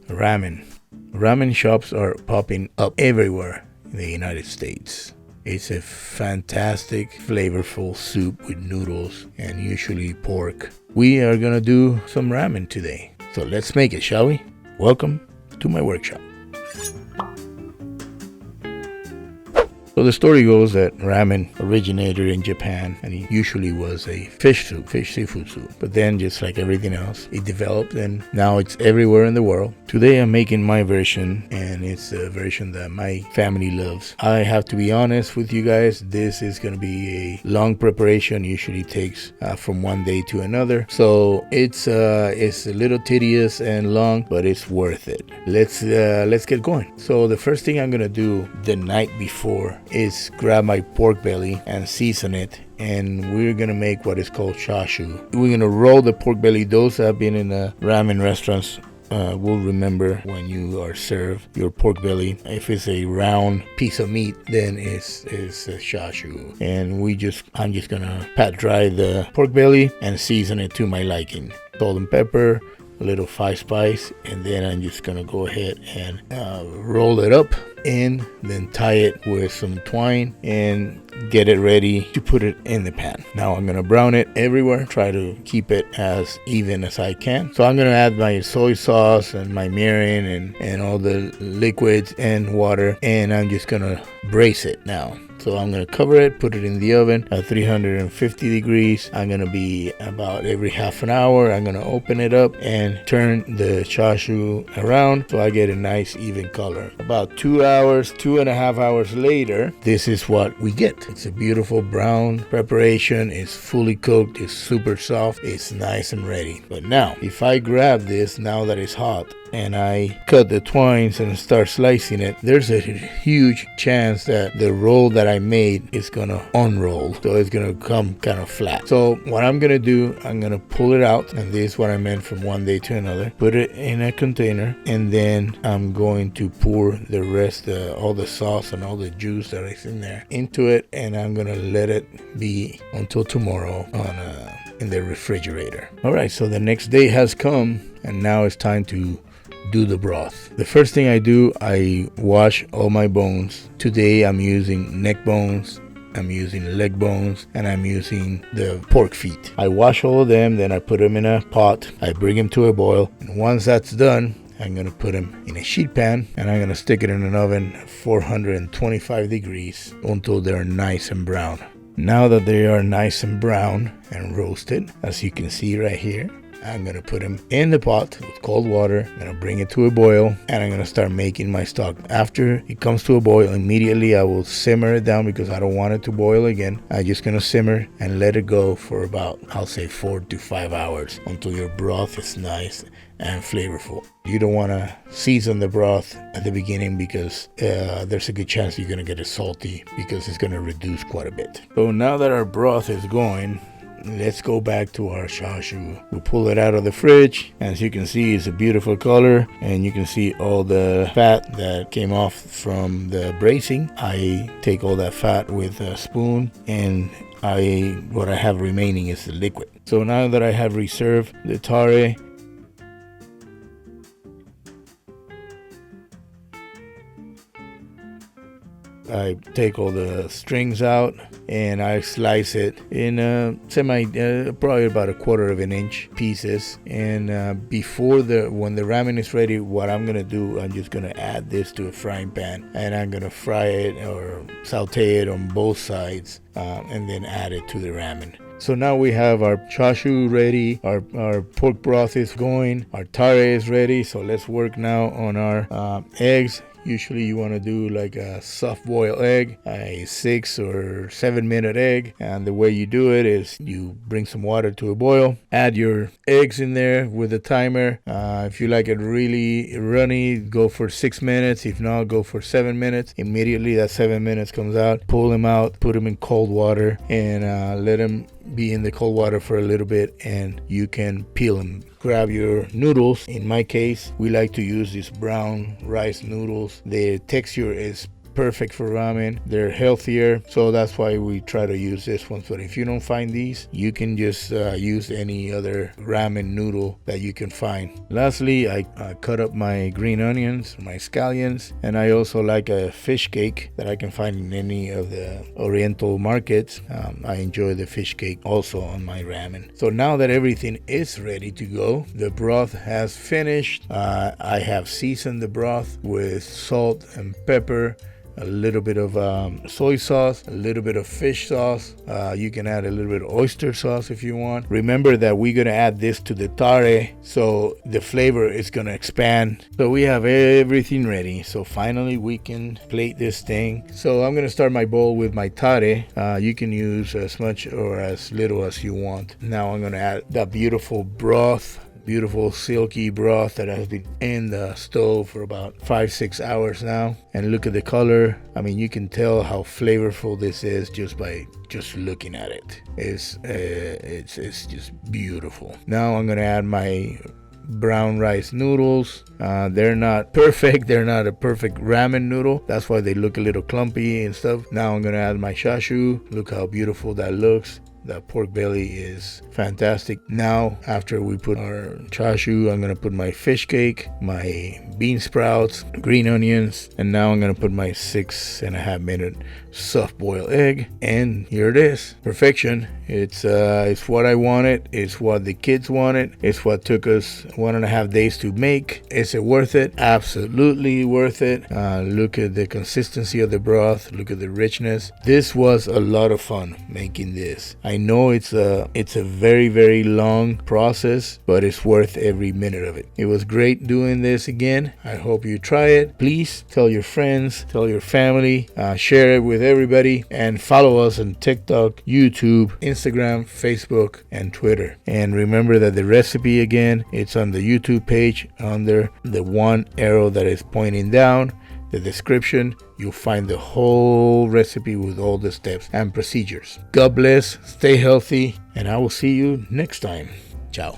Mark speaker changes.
Speaker 1: Ramen. Ramen shops are popping up everywhere in the United States. It's a fantastic, flavorful soup with noodles and usually pork. We are gonna do some ramen today. So let's make it, shall we? Welcome to my workshop. So the story goes that ramen originated in Japan, and it usually was a fish seafood soup. But then, just like everything else, it developed and now it's everywhere in the world. Today I'm making my version, and it's a version that my family loves. I have to be honest with you guys, this is going to be a long preparation. Usually takes from one day to another. So it's a little tedious and long, but it's worth it. Let's get going. So the first thing I'm going to do the night before is grab my pork belly and season it, and we're gonna make what is called chashu. We're gonna roll the pork belly. Those that have been in the ramen restaurants will remember when you are served your pork belly. If it's a round piece of meat, then it's a chashu. And I'm just gonna pat dry the pork belly and season it to my liking. Salt and pepper, a little five spice, and then I'm just gonna go ahead and roll it up and then tie it with some twine and get it ready to put it in the pan. Now I'm gonna brown it everywhere, try to keep it as even as I can. So I'm gonna add my soy sauce and my mirin and all the liquids and water, and I'm just gonna braise it now. So I'm going to cover it, put it in the oven at 350 degrees. I'm going to be about every half an hour. I'm going to open it up and turn the chashu around so I get a nice even color. About 2.5 hours later, this is what we get. It's a beautiful brown preparation. It's fully cooked. It's super soft. It's nice and ready. But now, if I grab this now that it's hot, and I cut the twines and start slicing it, there's a huge chance that the roll that I made is gonna unroll, so it's gonna come kind of flat. So what I'm gonna do, I'm gonna pull it out, and this is what I meant from one day to another. Put it in a container, and then I'm going to pour the rest, all the sauce and all the juice that is in there into it, and I'm gonna let it be until tomorrow in the refrigerator. All right, so the next day has come, and now it's time to do the broth. The first thing I do, I wash all my bones. Today I'm using neck bones, I'm using leg bones, and I'm using the pork feet. I wash all of them, then I put them in a pot. I bring them to a boil, and once that's done, I'm going to put them in a sheet pan, and I'm going to stick it in an oven at 425 degrees until they're nice and brown. Now that they are nice and brown and roasted, as you can see right here, I'm going to put them in the pot with cold water. I'm going to bring it to a boil, and I'm going to start making my stock. After it comes to a boil, immediately I will simmer it down because I don't want it to boil again. I'm just going to simmer and let it go for about, I'll say 4 to 5 hours until your broth is nice and flavorful. You don't want to season the broth at the beginning because there's a good chance you're going to get it salty because it's going to reduce quite a bit. So now that our broth is going, let's go back to our chashu. We'll pull it out of the fridge. As you can see, it's a beautiful color, and you can see all the fat that came off from the braising. I take all that fat with a spoon, and what I have remaining is the liquid. So now that I have reserved the tare, I take all the strings out and I slice it in probably about 1/4 of an inch pieces. And when the ramen is ready, what I'm gonna do, I'm just gonna add this to a frying pan, and I'm gonna fry it or saute it on both sides, and then add it to the ramen. So now we have our chashu ready, our pork broth is going, our tare is ready. So let's work now on our eggs. Usually you want to do like a soft boiled egg, a 6 or 7 minute egg. And the way you do it is you bring some water to a boil, add your eggs in there with a timer. If you like it really runny, go for 6 minutes. If not, go for 7 minutes. Immediately that 7 minutes comes out, pull them out, put them in cold water, and let them be in the cold water for a little bit, and you can peel them. Grab your noodles. In my case, we like to use these brown rice noodles. The texture is perfect for ramen. They're healthier, so that's why we try to use this one. But if you don't find these, you can just use any other ramen noodle that you can find. Lastly, I cut up my green onions, my scallions, and I also like a fish cake that I can find in any of the Oriental markets. I enjoy the fish cake also on my ramen. So now that everything is ready to go, the broth has finished. I have seasoned the broth with salt and pepper, a little bit of soy sauce, a little bit of fish sauce. You can add a little bit of oyster sauce if you want. Remember that we're gonna add this to the tare, so the flavor is gonna expand. So we have everything ready. So finally we can plate this thing. So I'm gonna start my bowl with my tare. You can use as much or as little as you want. Now I'm gonna add that beautiful broth. Beautiful silky broth that has been in the stove for about 5-6 hours now. And look at the color. I mean, you can tell how flavorful this is just by looking at it. It's just beautiful. Now I'm gonna add my brown rice noodles. They're not perfect. They're not a perfect ramen noodle. That's why they look a little clumpy and stuff. Now I'm gonna add my chashu. Look how beautiful that looks. That pork belly is fantastic. Now, after we put our chashu, I'm gonna put my fish cake, my bean sprouts, green onions, and now I'm gonna put my 6.5 minute soft boiled egg. And here it is, perfection. It's what I wanted. It's what the kids wanted. It's what took us 1.5 days to make. Is it worth it? Absolutely worth it. Look at the consistency of the broth. Look at the richness. This was a lot of fun making this. I know it's a very, very long process, but it's worth every minute of it. It was great doing this again. I hope you try it. Please tell your friends, tell your family, share it with everybody, and follow us on TikTok, YouTube, Instagram, Facebook, and Twitter. And remember that the recipe, again, it's on the YouTube page under the one arrow that is pointing down. The description, you'll find the whole recipe with all the steps and procedures. God bless, stay healthy, and I will see you next time. Ciao.